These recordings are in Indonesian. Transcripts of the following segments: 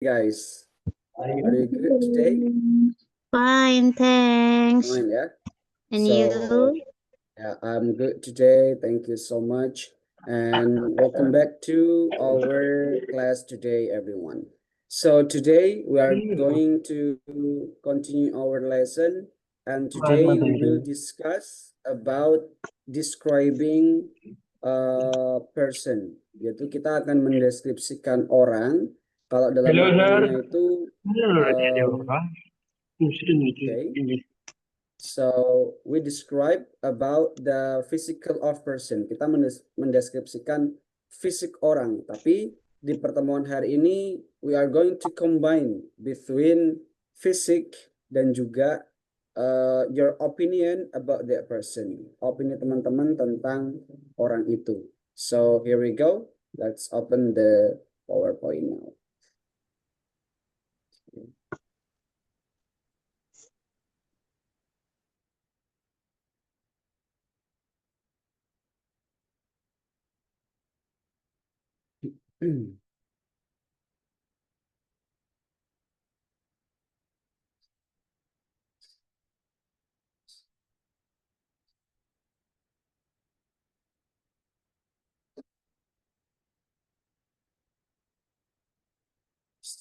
guys. Are you good today? Fine, thanks. Fine, yeah. And So, you? yeah, I'm good today. Thank you so much. And welcome back to our class today, everyone. So today we are going to continue our lesson, and today we will discuss about describing a person. Yaitu kita akan mendeskripsikan orang. Kalau dalam materinya itu okay. So we describe about the physical of person. Kita mendeskripsikan fisik orang. Tapi di pertemuan hari ini we are going to combine between fisik dan juga your opinion about that person. Opini teman-teman tentang orang itu. So here we go. Let's open the PowerPoint now.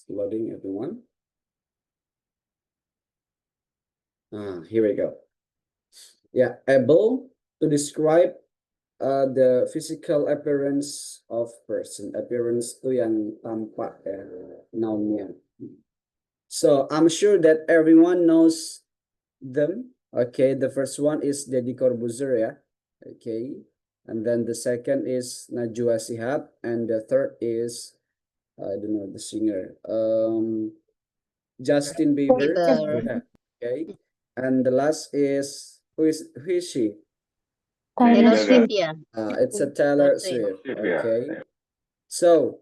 Loading everyone. Here we go. Yeah, able to describe the physical appearance of person. Appearance itu yang tampak ya, nounnya. So I'm sure that everyone knows them. Okay, the first one is Deddy Corbuzier ya. Okay, and then the second is Najwa Shihab, and the third is I don't know the singer. Justin Bieber. Yeah. Okay, and the last is who is she? Taylor Swift, ya. It's a Taylor Swift. Okay. So,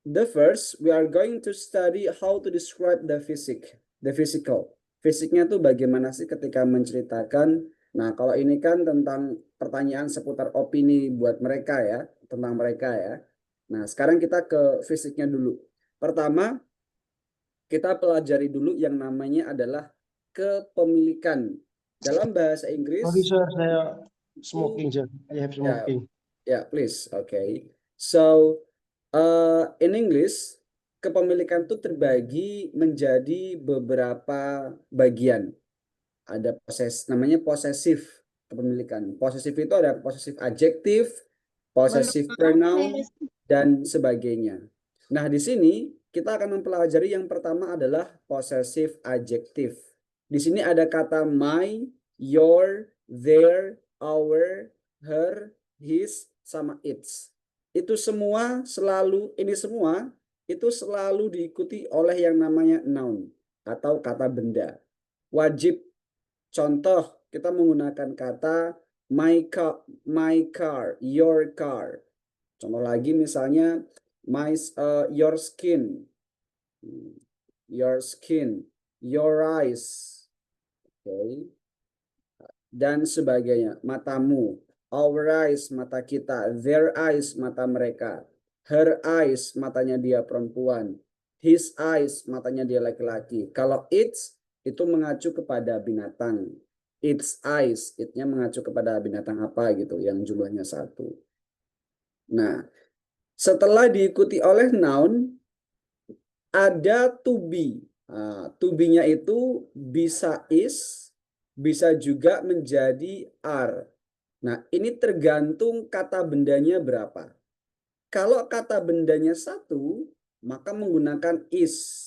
the first we are going to study how to describe the physical. Fisiknya tuh bagaimana sih ketika menceritakan. Nah, kalau ini kan tentang pertanyaan seputar opini buat mereka ya, tentang mereka ya. Nah, sekarang kita ke fisiknya dulu. Pertama, kita pelajari dulu yang namanya adalah kepemilikan. Dalam bahasa Inggris. Sorry sir, saya smoking sir. I have smoking. Yeah, please. Okay. So, in English, kepemilikan itu terbagi menjadi beberapa bagian. Ada namanya possessive kepemilikan. Possessive itu ada possessive adjective, possessive pronoun, dan sebagainya. Nah, di sini kita akan mempelajari yang pertama adalah possessive adjective. Di sini ada kata my, your, their, our, her, his, sama its. Itu semua selalu, ini semua itu selalu diikuti oleh yang namanya noun atau kata benda. Wajib. Contoh, kita menggunakan kata my car, your car. Contoh lagi misalnya your skin, your eyes, okay, dan sebagainya. Matamu, our eyes, mata kita, their eyes, mata mereka, her eyes, matanya dia perempuan, his eyes, matanya dia laki-laki. Kalau its itu mengacu kepada binatang. Its eyes, itnya mengacu kepada binatang apa gitu, yang jumlahnya satu. Nah, setelah diikuti oleh noun, ada to be. To be-nya itu bisa is, bisa juga menjadi are. Nah, ini tergantung kata bendanya berapa. Kalau kata bendanya satu, maka menggunakan is.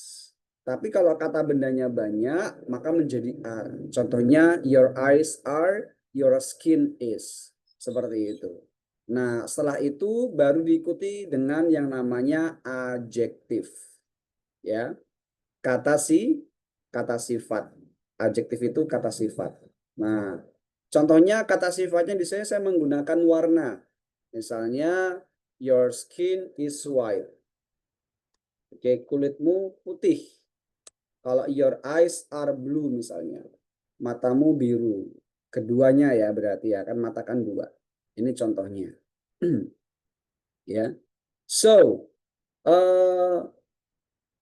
Tapi kalau kata bendanya banyak, maka menjadi are. Contohnya, your eyes are, your skin is. Seperti itu. Nah, setelah itu baru diikuti dengan yang namanya adjektif. Ya. Kata sifat. Adjektif itu kata sifat. Nah, contohnya kata sifatnya di sini saya menggunakan warna. Misalnya, your skin is white. Oke, kulitmu putih. Kalau your eyes are blue misalnya, matamu biru. Keduanya ya berarti ya, kan mata kan dua. Ini contohnya. Ya. So,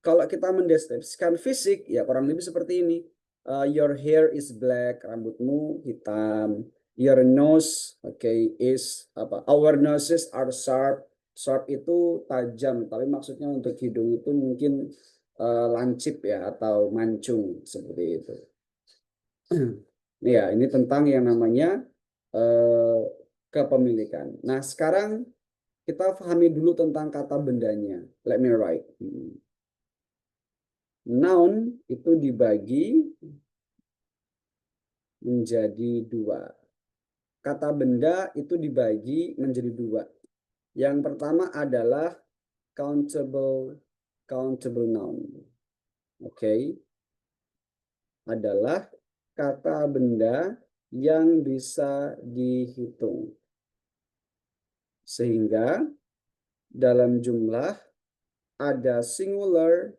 Kalau kita mendeskripsikan fisik, ya kurang lebih seperti ini. Your hair is black, rambutmu hitam. Your nose, is apa? Our noses are sharp. Sharp itu tajam, tapi maksudnya untuk hidung itu mungkin lancip ya atau mancung seperti itu. Ya, ini tentang yang namanya kepemilikan. Nah, sekarang kita pahami dulu tentang kata bendanya. Let me write. Noun itu dibagi menjadi dua. Kata benda itu dibagi menjadi dua. Yang pertama adalah countable noun. Adalah kata benda yang bisa dihitung. Sehingga dalam jumlah ada singular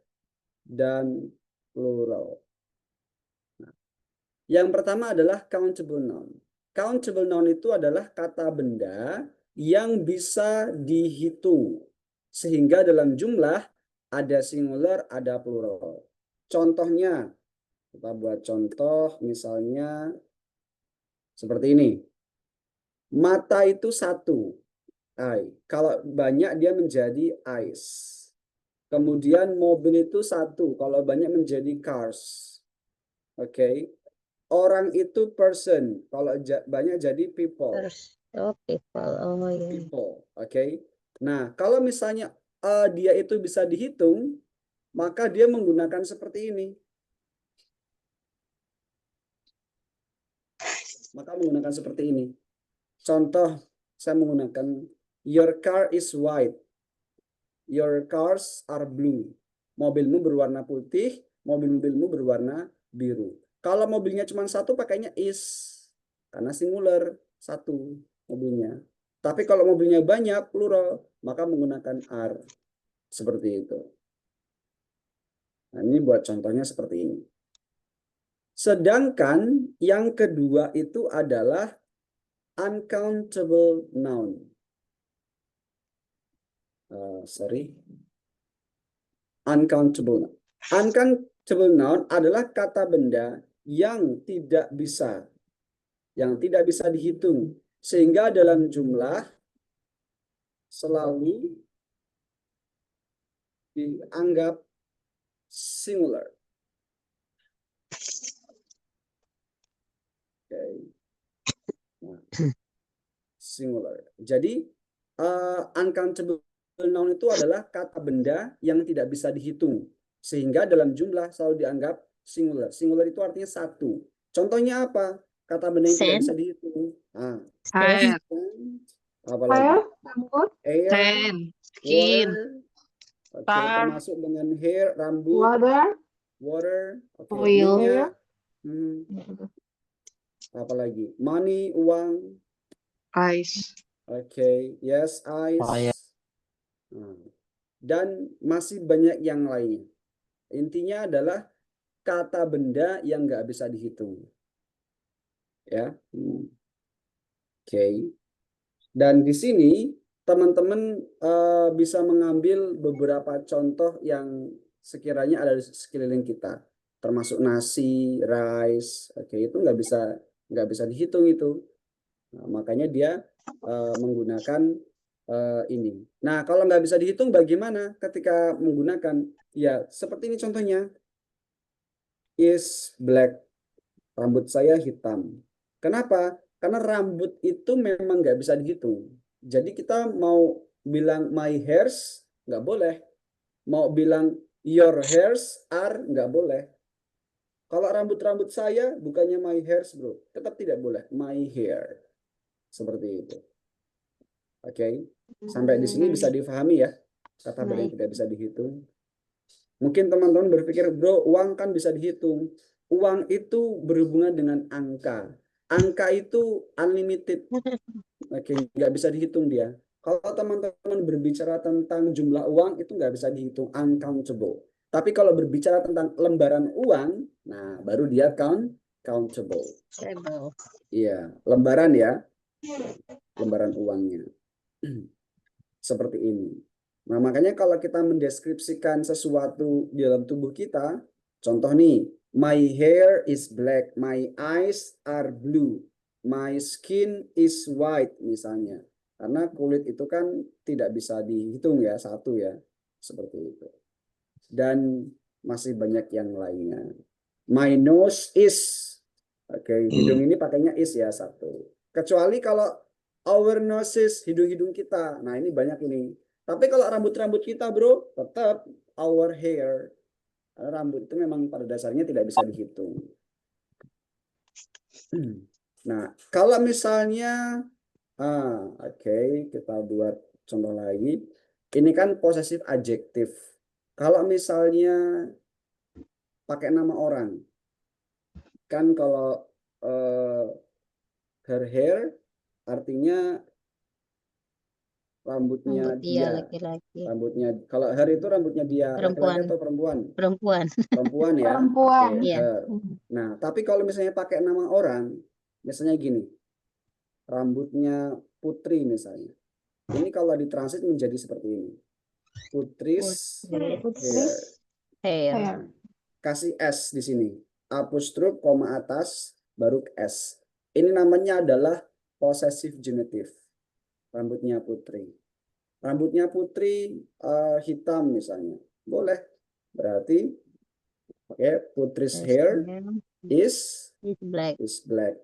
dan plural. Yang pertama adalah countable noun. Countable noun itu adalah kata benda yang bisa dihitung. Sehingga dalam jumlah ada singular, ada plural. Contohnya, kita buat contoh misalnya seperti ini. Mata itu satu. Kalau banyak dia menjadi eyes. Kemudian mobil itu satu. Kalau banyak menjadi cars. Orang itu person. Kalau banyak jadi people. Oh, people. Oh, ya. People. Nah, kalau misalnya dia itu bisa dihitung, maka dia menggunakan seperti ini. Contoh, saya menggunakan your car is white. Your cars are blue. Mobilmu berwarna putih, mobil-mobilmu berwarna biru. Kalau mobilnya cuma satu, pakainya is. Karena singular, satu mobilnya. Tapi kalau mobilnya banyak, plural, maka menggunakan are. Seperti itu. Nah, ini buat contohnya seperti ini. Sedangkan yang kedua itu adalah uncountable noun. Uncountable noun. Uncountable noun adalah kata benda yang tidak bisa dihitung, sehingga dalam jumlah selalu dianggap singular. Singular. Jadi uncountable noun itu adalah kata benda yang tidak bisa dihitung, sehingga dalam jumlah selalu dianggap singular. Singular itu artinya satu. Contohnya apa? Kata benda yang tidak bisa dihitung. Air. Apa lagi? Air. Skin. Termasuk dengan hair, rambut. Water. Oil. Minyak. Apa lagi? Money, uang. Ice. Yes, ice. Dan masih banyak yang lain. Intinya adalah kata benda yang nggak bisa dihitung. Ya. Dan di sini teman-teman bisa mengambil beberapa contoh yang sekiranya ada di sekeliling kita, termasuk nasi, rice. Itu nggak bisa dihitung itu. Nah, makanya dia menggunakan ini. Nah, kalau nggak bisa dihitung bagaimana ketika menggunakan? Ya, seperti ini contohnya. Is black. Rambut saya hitam. Kenapa? Karena rambut itu memang nggak bisa dihitung. Jadi kita mau bilang my hairs, nggak boleh. Mau bilang your hairs are, nggak boleh. Kalau rambut-rambut saya bukannya my hairs, bro. Tetap tidak boleh. My hair. Seperti itu. Sampai di sini bisa difahami ya. Kata benda yang tidak bisa dihitung. Mungkin teman-teman berpikir, bro, uang kan bisa dihitung. Uang itu berhubungan dengan angka. Angka itu unlimited. Nggak bisa dihitung dia. Kalau teman-teman berbicara tentang jumlah uang, itu nggak bisa dihitung, uncountable. Tapi kalau berbicara tentang lembaran uang, nah baru dia countable. Iya, lembaran ya. Lembaran uangnya. Seperti ini. Nah, makanya kalau kita mendeskripsikan sesuatu di dalam tubuh kita, contoh nih, my hair is black, my eyes are blue, my skin is white misalnya. Karena kulit itu kan tidak bisa dihitung ya, satu ya, seperti itu. Dan masih banyak yang lainnya. My nose is, oke, hidung ini pakainya is ya, satu. Kecuali kalau our noses, hidung-hidung kita. Nah, ini banyak ini. Tapi kalau rambut-rambut kita, bro, tetap our hair. Karena rambut itu memang pada dasarnya tidak bisa dihitung. Nah, kalau misalnya, oke, kita buat contoh lagi. Ini kan possessive adjektif. Kalau misalnya pakai nama orang, kan kalau her hair artinya rambutnya Rambut dia dia. laki-laki. Rambutnya, kalau her itu rambutnya dia, laki-laki Perempuan. atau perempuan? Perempuan. Perempuan ya. Perempuan. Oke, Iya. her. Nah, tapi kalau misalnya pakai nama orang, biasanya gini, rambutnya Putri misalnya. Ini kalau ditranslate menjadi seperti ini. Putris hair. Hair. Hair. Kasih S di sini. Apostrof, koma atas, baru S. Ini namanya adalah possessive genitive. Rambutnya Putri. Rambutnya Putri hitam misalnya. Boleh. Berarti Putri's hair is Black. black.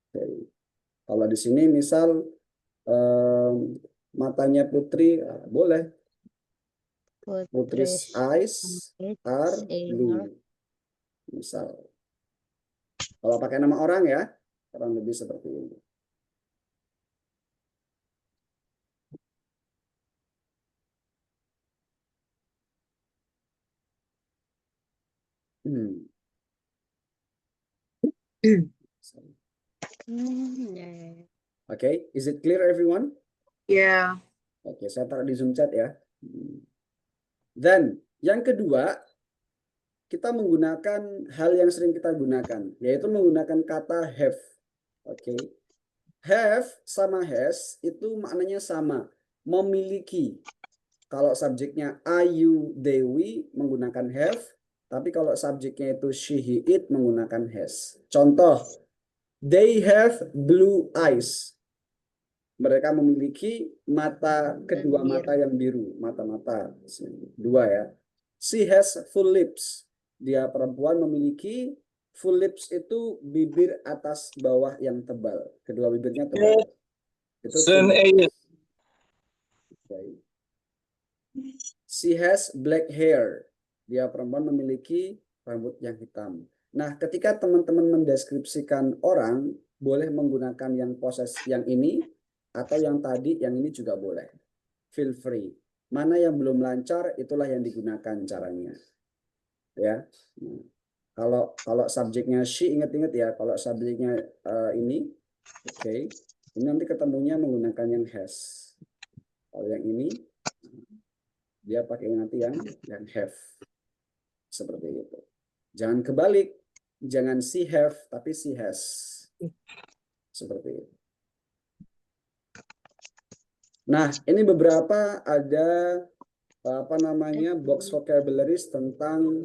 Okay. Kalau di sini misal matanya Putri, boleh. Putri's eyes are blue. Misal. Kalau pakai nama orang ya, kurang lebih seperti ini. Okay, is it clear everyone? Yeah. Oke, saya taruh di Zoom chat ya. Dan yang kedua, kita menggunakan hal yang sering kita gunakan, yaitu menggunakan kata have. Oke. Have sama has itu maknanya sama, memiliki. Kalau subjeknya Ayu Dewi menggunakan have, tapi kalau subjeknya itu she, he, it menggunakan has. Contoh, they have blue eyes. Mereka memiliki mata, kedua mata yang biru, mata-mata dua ya. She has full lips. Dia perempuan memiliki full lips itu bibir atas bawah yang tebal. Kedua bibirnya tebal. Itu full lips. Okay. She has black hair. Dia perempuan memiliki rambut yang hitam. Nah, ketika teman-teman mendeskripsikan orang, boleh menggunakan yang poses yang ini, atau yang tadi, yang ini juga boleh. Feel free. Mana yang belum lancar, itulah yang digunakan caranya. Ya. Kalau subjeknya she, ingat-ingat ya. Kalau subjeknya ini, oke. Ini nanti ketemunya menggunakan yang has. Kalau yang ini, dia pakai nanti yang have. Seperti itu. Jangan kebalik. Jangan she have, tapi she has. Seperti itu. Nah, ini beberapa ada box vocabularies tentang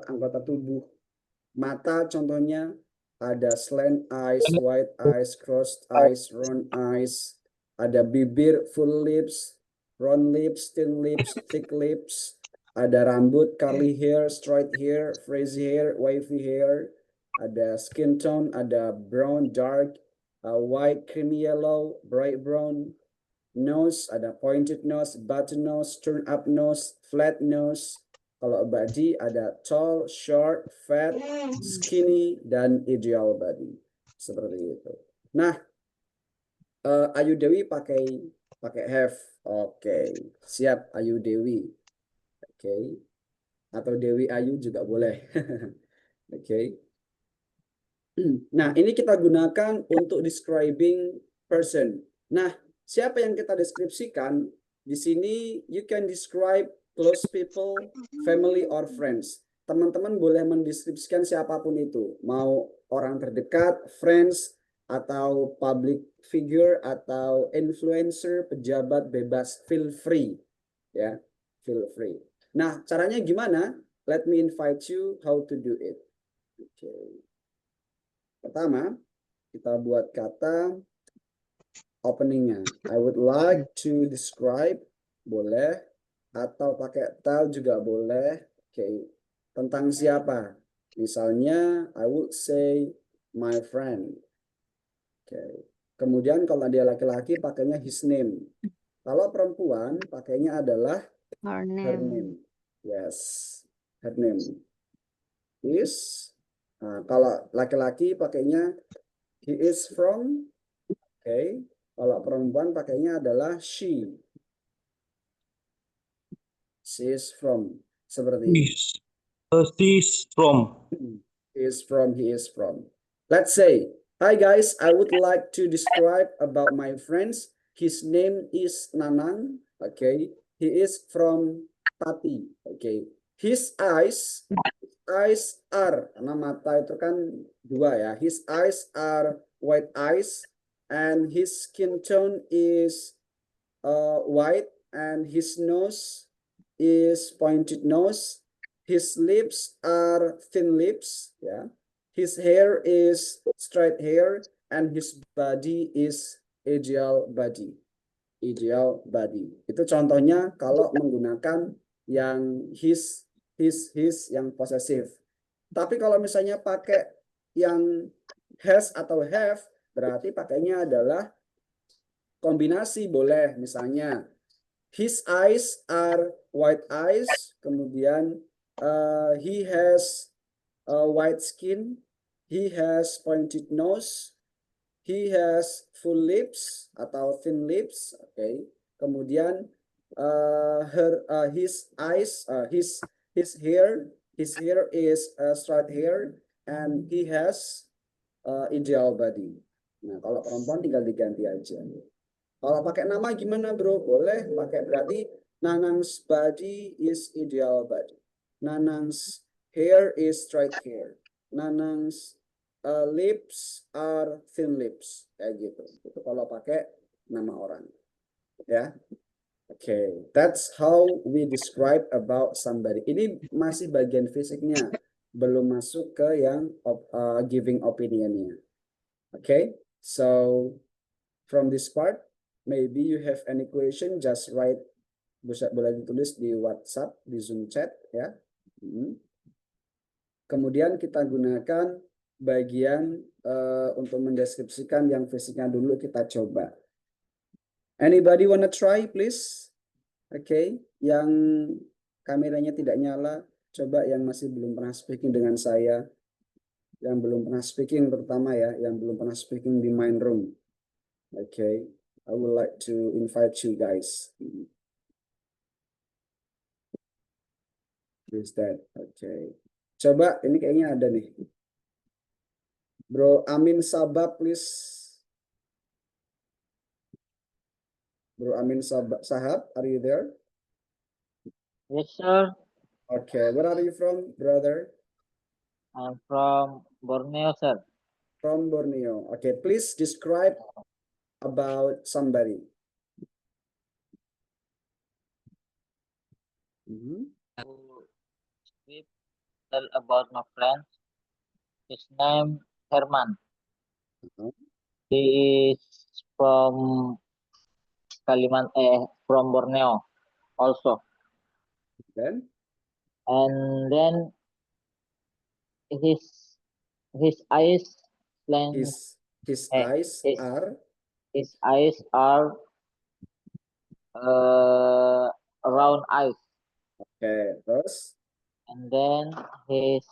anggota tubuh. Mata contohnya ada slant eyes, wide eyes, crossed eyes, round eyes, ada bibir, full lips, round lips, thin lips, thick lips, ada rambut, curly hair, straight hair, frizzy hair, wavy hair, ada skin tone, ada brown, dark, white, creamy yellow, bright brown. Nose, ada pointed nose, button nose, turn up nose, flat nose. Kalau body ada tall, short, fat, skinny, dan ideal body. Seperti itu. Nah, Ayu Dewi pakai have. Oke, siap Ayu Dewi. Oke. Atau Dewi Ayu juga boleh. Oke. Nah, ini kita gunakan untuk describing person. Nah, siapa yang kita deskripsikan? Di sini you can describe close people, family or friends. Teman-teman boleh mendeskripsikan siapapun itu. Mau orang terdekat, friends, atau public figure atau influencer, pejabat, bebas, feel free ya, feel free. Nah, caranya gimana? Let me invite you how to do it. Oke. Pertama, kita buat kata openingnya. I would like to describe, boleh, atau pakai tell juga boleh. Oke. Tentang siapa? Misalnya, I would say my friend. Oke. Kemudian kalau dia laki-laki pakainya his name. Kalau perempuan pakainya adalah Her her name. name. Yes, her name is. Nah, kalau laki-laki pakainya he is from. Oke. Kalau perempuan pakainya adalah she. She is from. Seperti ini. She's from. He is from, he is from. Let's say, hi guys, I would like to describe about my friends. His name is Nanang. Okay. He is from Pati. Okay. His eyes are, karena mata itu kan dua ya. His eyes are white eyes and his skin tone is white and his nose is pointed nose. His lips are thin lips, ya. His hair is straight hair and his body is ideal body. Ideal body. Itu contohnya kalau menggunakan yang his yang posesif. Tapi kalau misalnya pakai yang has atau have, berarti pakainya adalah kombinasi boleh. Misalnya his eyes are white eyes, kemudian he has white skin, he has pointed nose, he has full lips atau thin lips. Okay. Kemudian his eyes, his hair is straight hair and he has ideal body. Nah, kalau perempuan tinggal diganti aja. Kalau pakai nama gimana, bro? Boleh pakai, berarti Nanang's body is ideal body. Nanang's hair is straight hair. Nanang's lips are thin lips. Kayak gitu. Itu kalau pakai nama orang. Ya. Okay, that's how we describe about somebody. Ini masih bagian fisiknya, belum masuk ke yang giving opinionnya. Okay, so from this part, maybe you have any question, just write, boleh ditulis di WhatsApp, di Zoom chat ya. Kemudian kita gunakan bagian untuk mendeskripsikan yang fisiknya dulu, kita coba. Anybody wanna try, please? Okay, yang kameranya tidak nyala, coba yang masih belum pernah speaking dengan saya, yang belum pernah speaking terutama ya, yang belum pernah speaking di main room. Okay, I would like to invite you guys. Is that okay? Coba, ini kayaknya ada nih. Bro Amin Sabab, please. Bro Amin Sahab, are you there? Yes, sir. Okay, where are you from, brother? I'm from Borneo, sir. From Borneo. Okay, please describe about somebody. To tell about my friend. His name Herman. He is from from Borneo also. Then? And then his eyes lens His Eh, eyes his- are his eyes are round eyes. okay. Terus And then his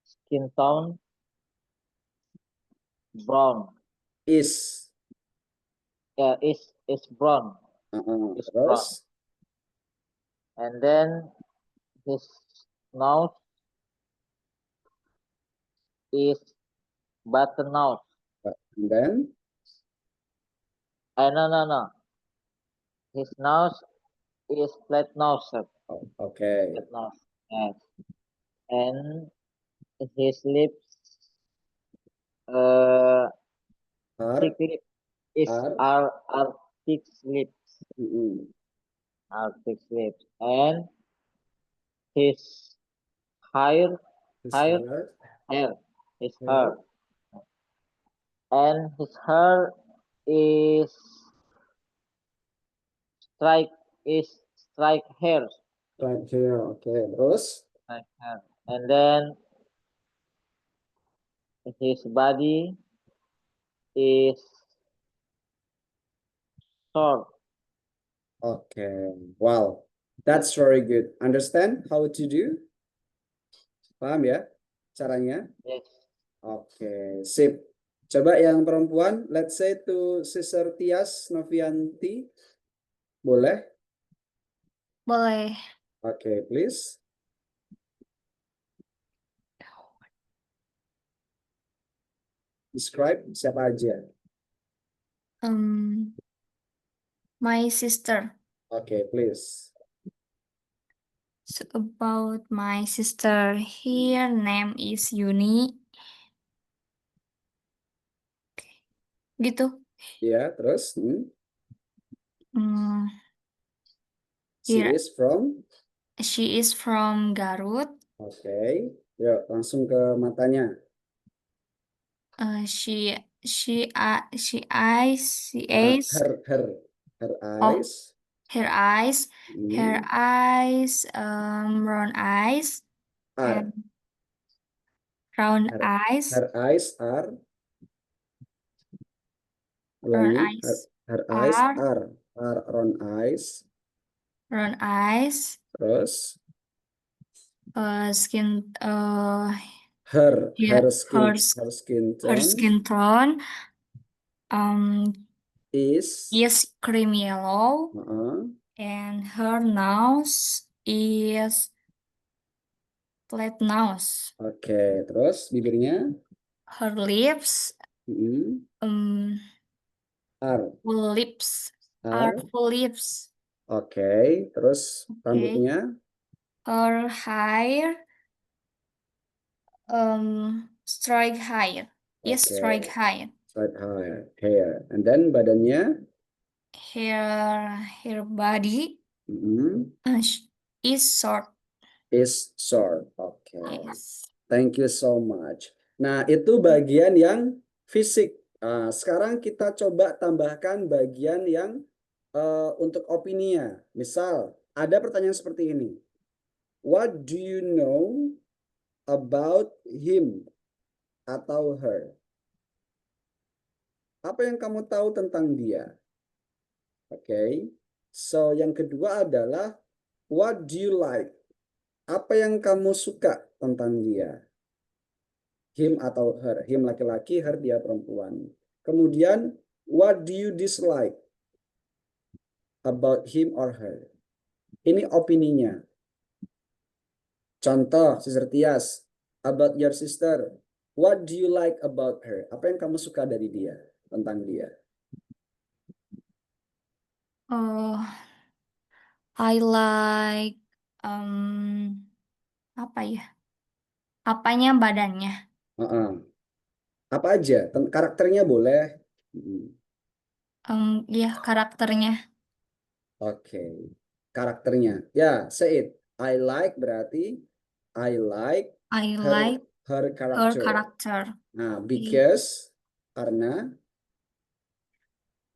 skin tone brown. is Yeah, is brown. Is brown. terus And then his nose is button nose. and then No. His nose is flat nose, sir. okay. Flat nose. Yes. And his lips Are, thick lips. Is are. are thick lips. Mm-mm. Are thick lips. And his hair, His hair, hair, hair, his hair, hair. And his hair is strike is strike hair. right here. Okay, terus Strike hair. And then his body is short. okay. Wow, that's very good. Understand how to do? Paham ya caranya? Yes. Oke, sip. Coba yang perempuan, let's say to Sister Tias Novianti. Boleh? Boleh. Oke, please. Describe siapa aja. My sister. Oke, please. So about my sister, her name is Yuni. Gitu. Ya, terus. Hmm, She Here. is from? She is from Garut. Oke, yuk langsung ke matanya. She eyes. Her Oh, eyes. her eyes. Her Hmm, eyes. Brown eyes. are. And round Her, eyes. her eyes are. Brown Ulangi. eyes. Her eyes Are. are round eyes. Brown eyes. Terus Skin. her Yeah, skin her tone skin tone. is Is cream yellow. uh-uh, And her nose is flat nose. Oke, terus bibirnya Her lips, are full lips, are full lips. Oke, terus Okay. rambutnya Her hair, straight hair. Yes, Oke. straight hair. Straight hair. And then badannya Her body is short. is short. Oke. Yes. Thank you so much. Nah, itu bagian yang fisik. Nah, sekarang kita coba tambahkan bagian yang untuk opininya. Misal, ada pertanyaan seperti ini. What do you know about him atau her? Apa yang kamu tahu tentang dia? Oke. So, yang kedua adalah what do you like? Apa yang kamu suka tentang dia? Him atau her. Him laki-laki, her dia perempuan. Kemudian, what do you dislike about him or her? Ini opininya. Contoh, Sister Tias, about your sister. What do you like about her? Apa yang kamu suka dari dia, tentang dia? I like apa ya? Apanya badannya? Apa aja? Karakternya boleh. Ya karakternya. Oke. Karakternya. Ya, say it. I like berarti I like her Her character. Nah, because karena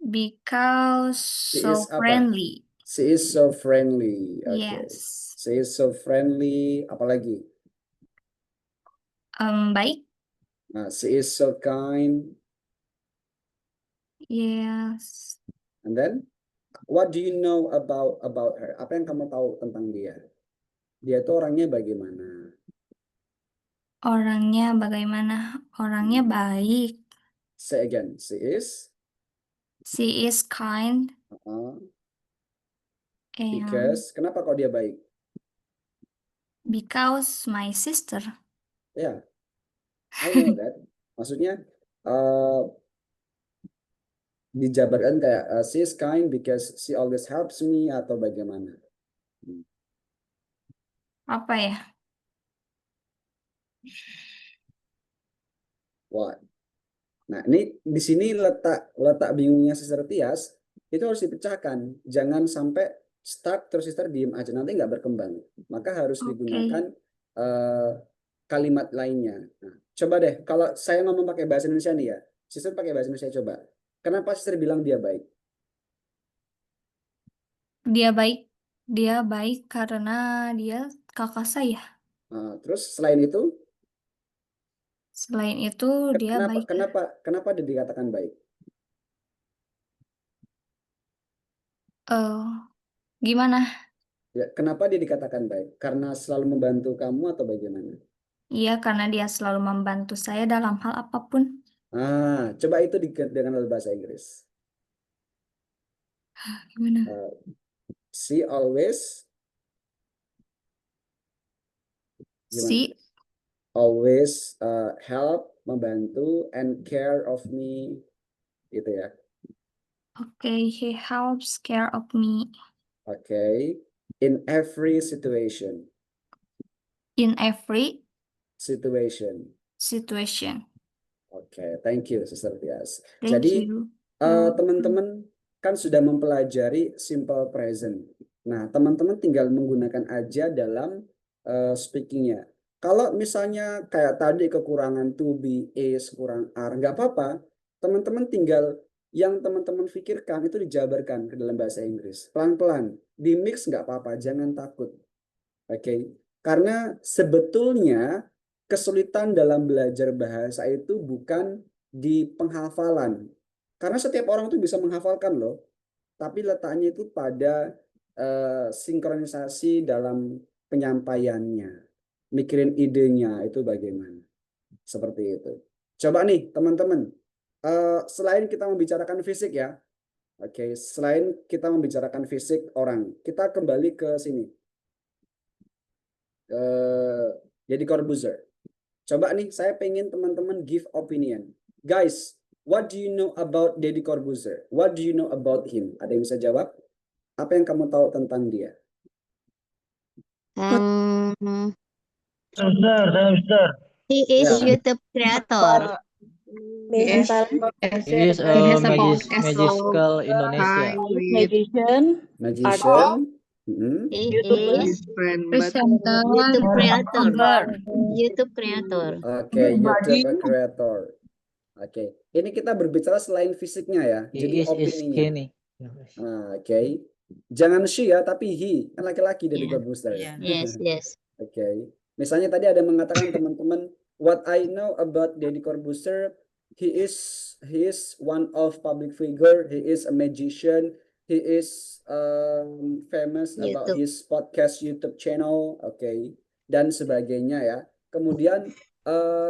Because she so is apa? friendly. She is so friendly. Okay. Yes. She is so friendly. Apalagi? Baik. Nah, she is so kind. Yes. And then, what do you know about her? Apa yang kamu tahu tentang dia? Dia itu orangnya bagaimana? Orangnya bagaimana? Orangnya baik. Say again. She is kind. Because kenapa kok dia baik? Because my sister. Ya, I know that. Maksudnya dijabarkan kayak she is kind because she always helps me atau bagaimana? Apa ya? What? Nah, ini di sini letak bingungnya Sister Tias itu harus dipecahkan. Jangan sampai start terus Sister diem aja, nanti nggak berkembang. Maka harus Oke. digunakan kalimat lainnya. Nah, coba deh, kalau saya ngomong pakai bahasa Indonesia nih ya, Sister pakai bahasa Indonesia coba. Kenapa Sister bilang dia baik? Dia baik karena dia kakak saya. Nah, terus selain itu, Selain itu dia baik. kenapa dia dikatakan baik? Gimana? Ya, kenapa dia dikatakan baik? Karena selalu membantu kamu atau bagaimana? Iya, karena dia selalu membantu saya dalam hal apapun. Coba itu dengan bahasa Inggris. Gimana? She always gimana? Si, Always help, membantu, and care of me, gitu ya. okay, he helps care of me Oke. In every situation. in every Situation. situation. Oke, thank you, Sister Tias. Thank Jadi, you. teman-teman kan sudah mempelajari simple present. Nah, teman-teman tinggal menggunakan aja dalam speakingnya. Kalau misalnya kayak tadi kekurangan to be, is, kurang are, nggak apa-apa. Teman-teman tinggal yang teman-teman pikirkan itu dijabarkan ke dalam bahasa Inggris. Pelan-pelan, di mix nggak apa-apa, jangan takut. Oke, karena sebetulnya kesulitan dalam belajar bahasa itu bukan di penghafalan. Karena setiap orang itu bisa menghafalkan loh, tapi letaknya itu pada sinkronisasi dalam penyampaiannya. Mikirin idenya itu bagaimana. Seperti itu. Coba nih teman-teman, selain kita membicarakan fisik ya, oke, selain kita membicarakan fisik orang, kita kembali ke sini. Deddy Corbuzier. Coba nih, saya pengen teman-teman give opinion. Guys, what do you know about Deddy Corbuzier? What do you know about him? Ada yang bisa jawab? Apa yang kamu tahu tentang dia? Mister. He is Ya. YouTube creator. He is He has a podcast. magical Indonesia. Magician. He is Presenter. YouTube creator. YouTuber. YouTube creator. Oke, YouTube creator. Oke, ini kita berbicara selain fisiknya ya. Jadi He is opininya. skinny. Oke. Jangan she ya, tapi he. Kan laki-laki Deddy Yeah. Corbuzier. Yes. Oke. Misalnya tadi ada mengatakan teman-teman, what I know about Deddy Corbuzier, he is one of public figure, he is a magician, he is famous about YouTube. his podcast YouTube channel, oke, dan sebagainya ya. Kemudian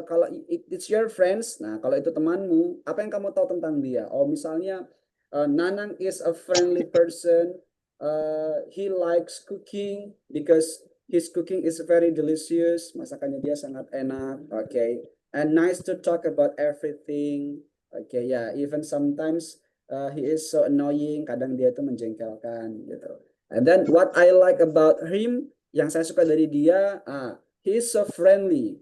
kalau it's your friends, nah kalau itu temanmu, apa yang kamu tahu tentang dia? Oh misalnya Nanang is a friendly person, he likes cooking because his cooking is very delicious, masakannya dia sangat enak, okay, and nice to talk about everything, okay, yeah, even sometimes he is so annoying, kadang dia itu menjengkelkan gitu. And then what I like about him, yang saya suka dari dia, he is so friendly,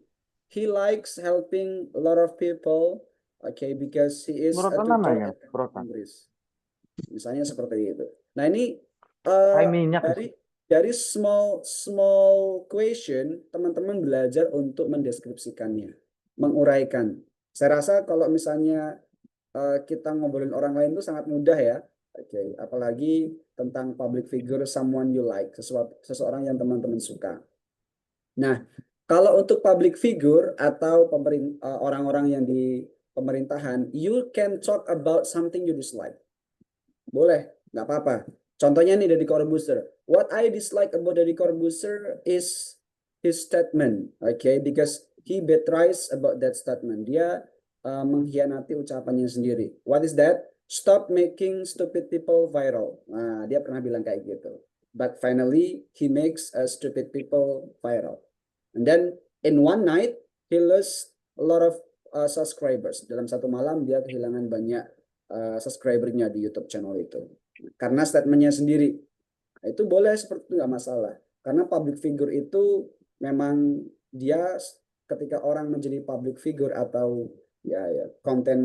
he likes helping a lot of people, okay, because he is a tutor at Inggris, misalnya seperti itu. Nah ini dari small question, teman-teman belajar untuk mendeskripsikannya, menguraikan. Saya rasa kalau misalnya kita ngobrolin orang lain itu sangat mudah ya. Oke, apalagi tentang public figure, someone you like, seseorang yang teman-teman suka. Nah, kalau untuk public figure atau orang-orang yang di pemerintahan, you can talk about something you dislike. Boleh, nggak apa-apa. Contohnya nih Deddy Corbuzier. What I dislike about Deddy Corbuzier is his statement, okay? Because he betrays about that statement. Dia mengkhianati ucapannya sendiri. What is that? Stop making stupid people viral. Nah, dia pernah bilang kayak gitu. But finally, he makes stupid people viral. And then in one night, he lost a lot of subscribers. Dalam satu malam dia kehilangan banyak subscribernya di YouTube channel itu. Karena statementnya sendiri. Itu boleh seperti itu, nggak masalah. Karena public figure itu memang dia ketika orang menjadi public figure atau konten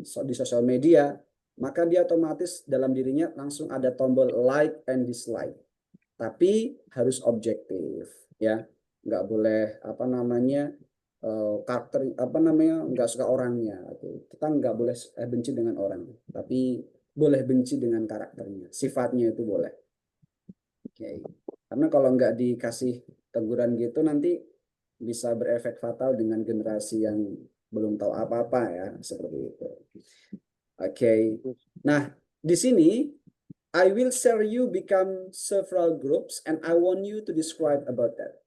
di sosial media, maka dia otomatis dalam dirinya langsung ada tombol like and dislike. Tapi harus objektif, ya, nggak boleh karakter nggak suka orangnya. Kita nggak boleh benci dengan orang, tapi boleh benci dengan karakternya, sifatnya itu boleh. Oke. Karena kalau nggak dikasih teguran gitu nanti bisa berefek fatal dengan generasi yang belum tahu apa-apa ya, seperti itu. Oke. Nah, di sini I will share you become several groups and I want you to describe about that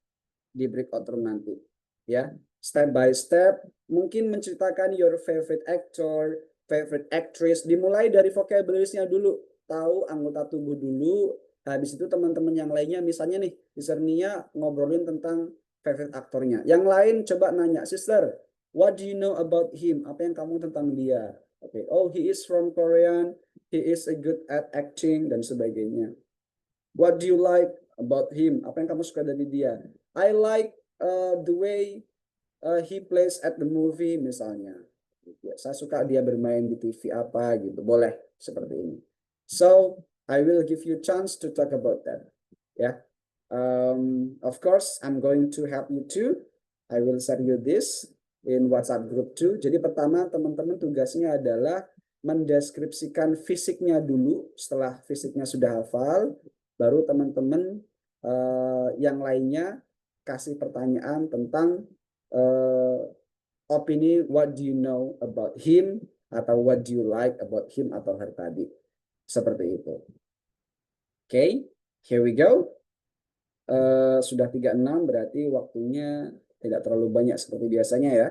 di breakout room nanti. Ya, step by step, mungkin menceritakan your favorite actor, favorite actress, dimulai dari vocabulary-nya dulu, tahu anggota tubuh dulu. Habis itu teman-teman yang lainnya, misalnya nih, Sister Nia ngobrolin tentang favorite aktornya. Yang lain coba nanya, Sister, what do you know about him? Apa yang kamu tentang dia? Oke, oh he is from Korean, he is a good at acting dan sebagainya. What do you like about him? Apa yang kamu suka dari dia? I like the way he plays at the movie misalnya. Saya suka dia bermain di TV apa gitu. Boleh seperti ini. So I will give you chance to talk about that. Ya. Of course, I'm going to help you too. I will share you this in WhatsApp group too. Jadi pertama teman-teman tugasnya adalah mendeskripsikan fisiknya dulu. Setelah fisiknya sudah hafal, baru teman-teman yang lainnya kasih pertanyaan tentang opini, what do you know about him, atau what do you like about him atau her tadi. Seperti itu. Oke, here we go. Sudah 36 berarti waktunya tidak terlalu banyak seperti biasanya ya.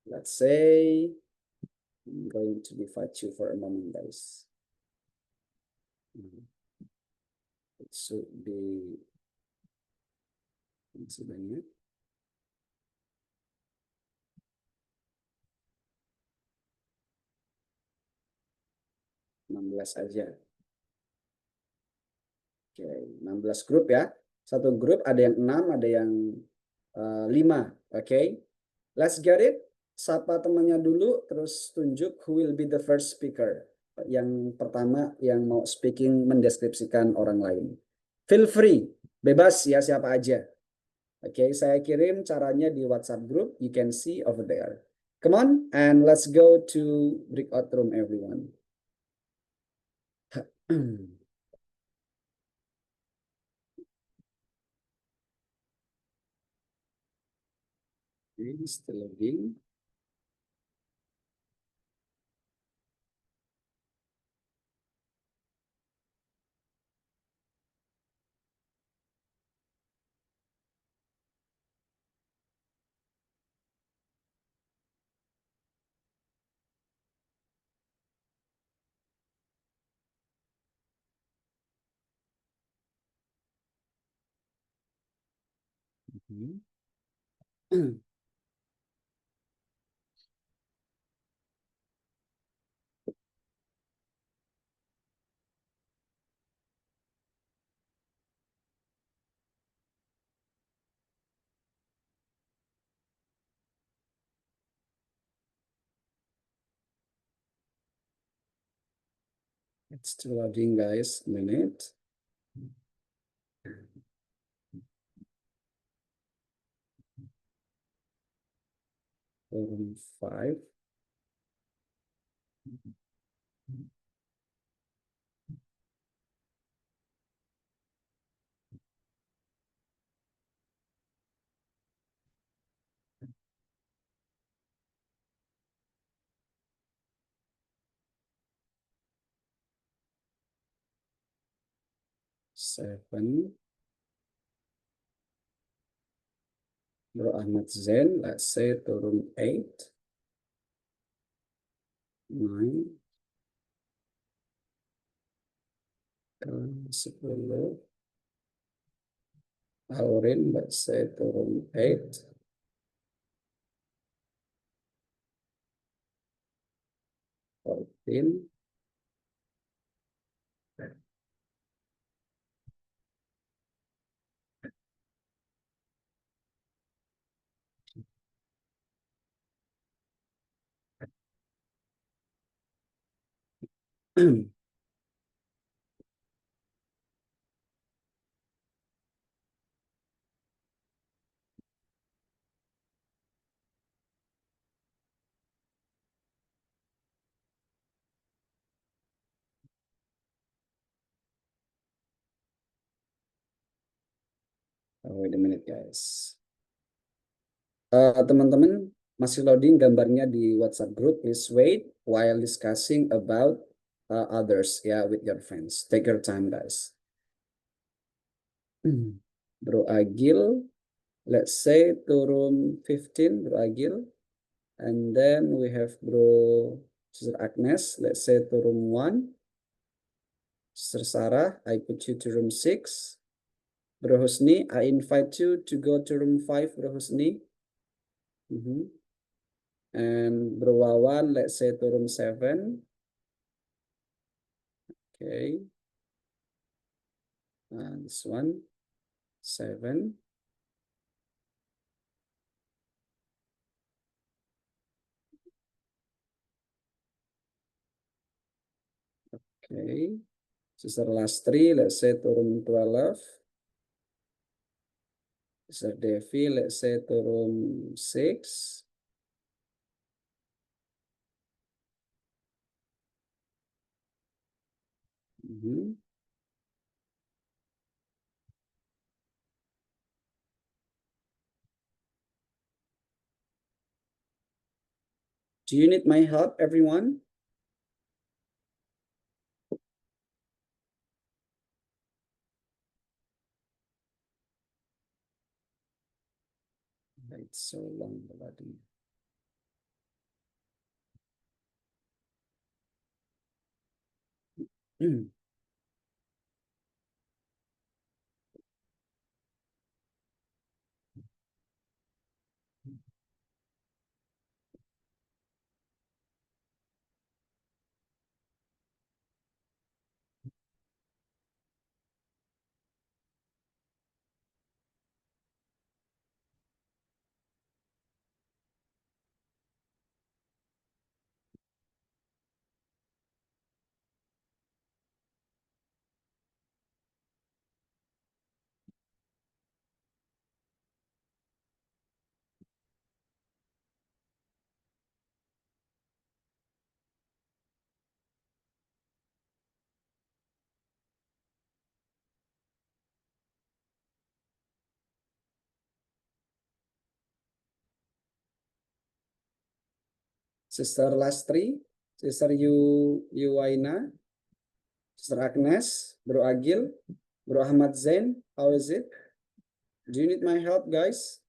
Let's say I'm going to divide you for a moment, guys. It should be sebanyak 16 aja. Oke, 16 grup ya. Satu grup ada yang 6, ada yang 5. Oke. Let's get it. Sapa temannya dulu, terus tunjuk who will be the first speaker. Yang pertama yang mau speaking mendeskripsikan orang lain. Feel free, bebas ya siapa aja. Oke, saya kirim caranya di WhatsApp group. You can see over there. Come on, and let's go to breakout room, everyone. Okay, still loading. It's still loading, guys. A minute. Forum 5. Seven. Bro Ahmad Zen, let's say turun 8. 9. 10. Aurin, let's say turun 8. 14. Oh, wait a minute, guys. Teman-teman masih loading gambarnya di WhatsApp group. Please wait while discussing about others, yeah, with your friends. Take your time, guys. Bro Agil, let's say to room 15, Bro Agil. And then we have Bro Sister Agnes, let's say to room 1. Sister Sarah, I put you to room 6. Bro Husni, I invite you to go to room 5, Bro Husni. And Bro Wawan, let's say to room 7. Okay. This one, 7. Okay. Sister Lastri, let's say to room 12. Sister Devi, let's say to room 6. Do you need my help, everyone? It's so long already. Sister Lastri, Sister Yuwaina, Sister Agnes, Bro Agil, Bro Ahmad Zain, how is it? Do you need my help, guys?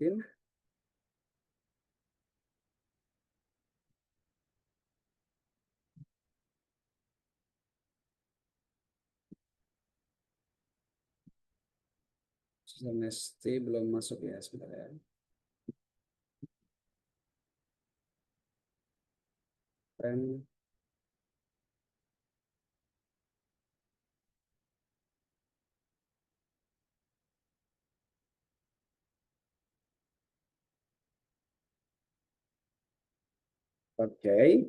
$15. Sister Nesti belum masuk ya, sebentar ya. Dan okay.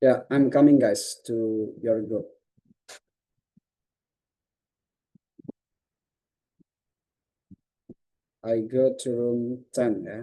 Yeah, I'm coming, guys, to your group. I go to room 10, yeah.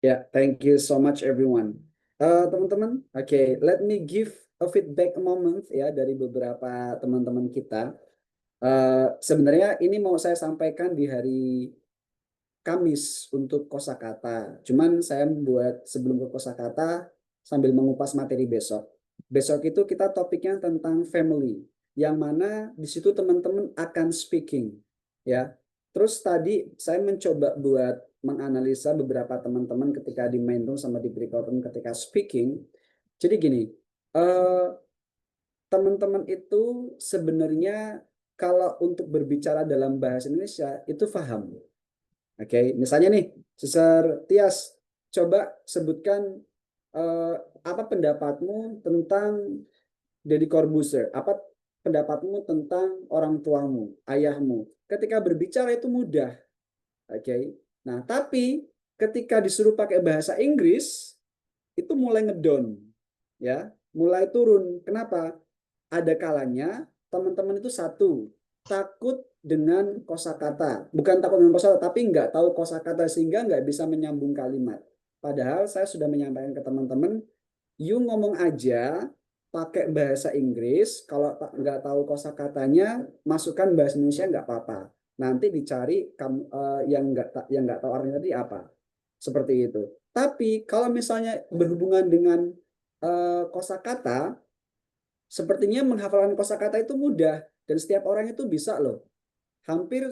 Yeah, thank you so much everyone. Teman-teman, oke, let me give a feedback a moment ya dari beberapa teman-teman kita. Sebenarnya ini mau saya sampaikan di hari Kamis untuk kosakata. Cuman saya buat sebelum ke kosakata sambil mengupas materi besok. Besok itu kita topiknya tentang family, yang mana di situ teman-teman akan speaking, ya. Terus tadi saya mencoba buat menganalisa beberapa teman-teman ketika di main room sama di breakout room ketika speaking. Jadi gini, teman-teman itu sebenarnya kalau untuk berbicara dalam bahasa Indonesia itu paham. Oke, misalnya nih, Sister Tias, coba sebutkan apa pendapatmu tentang Deddy Corbuzier? Apa pendapatmu tentang orang tuamu, ayahmu? Ketika berbicara itu mudah, oke. Nah, tapi ketika disuruh pakai bahasa Inggris, itu mulai ngedon, ya, mulai turun. Kenapa? Ada kalanya teman-teman itu satu, takut dengan kosakata, bukan takut dengan kosakata, tapi nggak tahu kosakata sehingga nggak bisa menyambung kalimat. Padahal saya sudah menyampaikan ke teman-teman, you ngomong aja pakai bahasa Inggris, kalau nggak tahu kosakatanya, masukkan bahasa Indonesia nggak apa-apa. Nanti dicari yang nggak tahu artinya tadi apa, seperti itu. Tapi kalau misalnya berhubungan dengan kosakata, sepertinya menghafalkan kosakata itu mudah dan setiap orang itu bisa loh. Hampir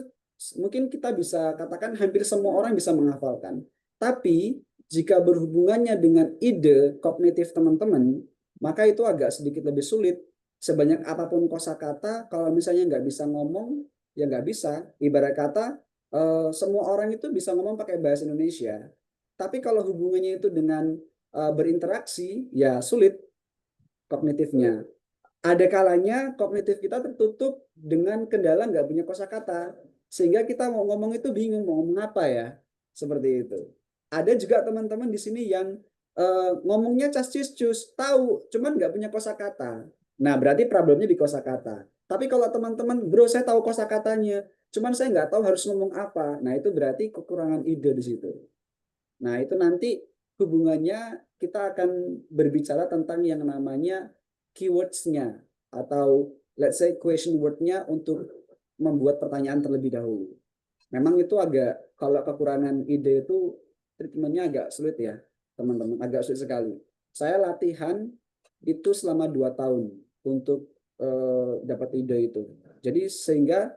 mungkin kita bisa katakan hampir semua orang bisa menghafalkan. Tapi jika berhubungannya dengan ide kognitif teman-teman, maka itu agak sedikit lebih sulit. Sebanyak apapun kosakata, kalau misalnya nggak bisa ngomong, ya nggak bisa. Ibarat kata, semua orang itu bisa ngomong pakai bahasa Indonesia. Tapi kalau hubungannya itu dengan berinteraksi, ya sulit kognitifnya. Ada kalanya kognitif kita tertutup dengan kendala nggak punya kosakata, sehingga kita mau ngomong itu bingung mau ngomong apa ya, seperti itu. Ada juga teman-teman di sini yang ngomongnya cas-cis-cus, tahu, cuman nggak punya kosakata. Nah, berarti problemnya di kosakata. Tapi kalau teman-teman, bro, saya tahu kosakatanya, cuman saya nggak tahu harus ngomong apa. Nah, itu berarti kekurangan ide di situ. Nah, itu nanti hubungannya kita akan berbicara tentang yang namanya keywords-nya atau let's say question word-nya untuk membuat pertanyaan terlebih dahulu. Memang itu agak, kalau kekurangan ide itu treatment-nya agak sulit ya, teman-teman, agak sulit sekali. Saya latihan itu selama 2 tahun untuk dapat ide itu. Jadi sehingga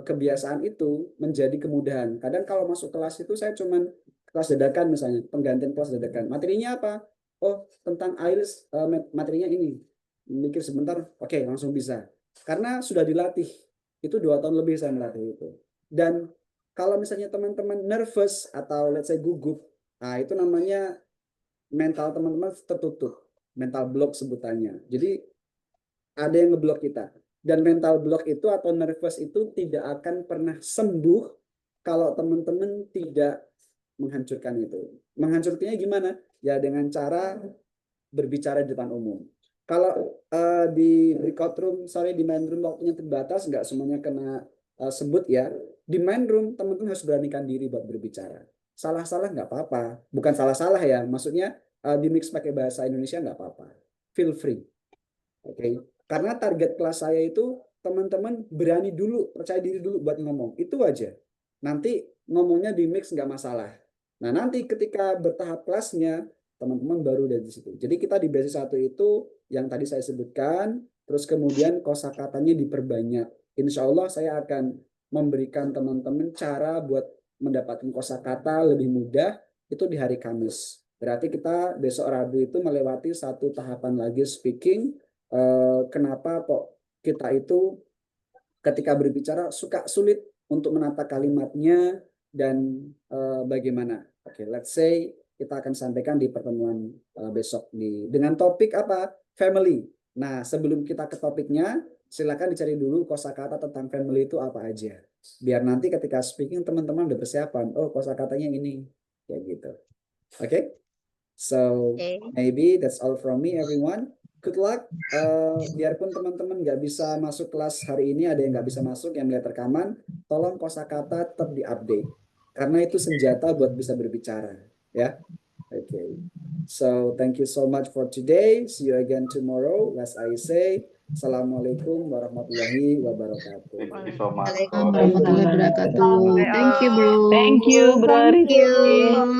kebiasaan itu menjadi kemudahan. Kadang kalau masuk kelas itu saya cuman kelas dadakan misalnya, penggantian kelas dadakan. Materinya apa? Oh, tentang IELTS, materinya ini. Mikir sebentar, oke, langsung bisa. Karena sudah dilatih. Itu 2 tahun lebih saya melatih itu. Dan kalau misalnya teman-teman nervous atau let's say gugup, nah itu namanya mental teman-teman tertutup. Mental block sebutannya. Jadi ada yang ngeblok kita. Dan mental block itu atau nervous itu tidak akan pernah sembuh kalau teman-teman tidak menghancurkan itu. Menghancurkannya gimana? Ya dengan cara berbicara di depan umum. Kalau di breakout room, di main room waktunya terbatas, nggak semuanya kena sebut ya. Di main room, teman-teman harus beranikan diri buat berbicara. Salah-salah nggak apa-apa. Bukan salah-salah ya, maksudnya di mix pakai bahasa Indonesia nggak apa-apa. Feel free. Oke. Karena target kelas saya itu teman-teman berani dulu, percaya diri dulu buat ngomong. Itu aja. Nanti ngomongnya di mix nggak masalah. Nah, nanti ketika bertahap kelasnya, teman-teman baru dari situ. Jadi kita di basic 1 itu yang tadi saya sebutkan, terus kemudian kosakatanya diperbanyak. Insya Allah saya akan memberikan teman-teman cara buat mendapatkan kosakata lebih mudah itu di hari Kamis. Berarti kita besok Rabu itu melewati 1 tahapan lagi speaking. Kenapa kok kita itu ketika berbicara suka sulit untuk menata kalimatnya dan bagaimana. Oke, let's say kita akan sampaikan di pertemuan besok dengan topik apa? Family. Nah, sebelum kita ke topiknya, silakan dicari dulu kosakata tentang family itu apa aja. Biar nanti ketika speaking teman-teman udah persiapan. Oh, kosakatanya ini. Kayak gitu. Oke? So, maybe that's all from me everyone. Good luck. Biarpun teman-teman nggak bisa masuk kelas hari ini, ada yang nggak bisa masuk, yang melihat rekaman, tolong kosakata tetap diupdate. Karena itu senjata buat bisa berbicara. Ya. Okay. So thank you so much for today. See you again tomorrow. As I say, Assalamualaikum warahmatullahi wabarakatuh. Thank you so much. Waalaikumsalam warahmatullahi wabarakatuh. Thank you, bro. Thank you, Bro Thank Rizky. you.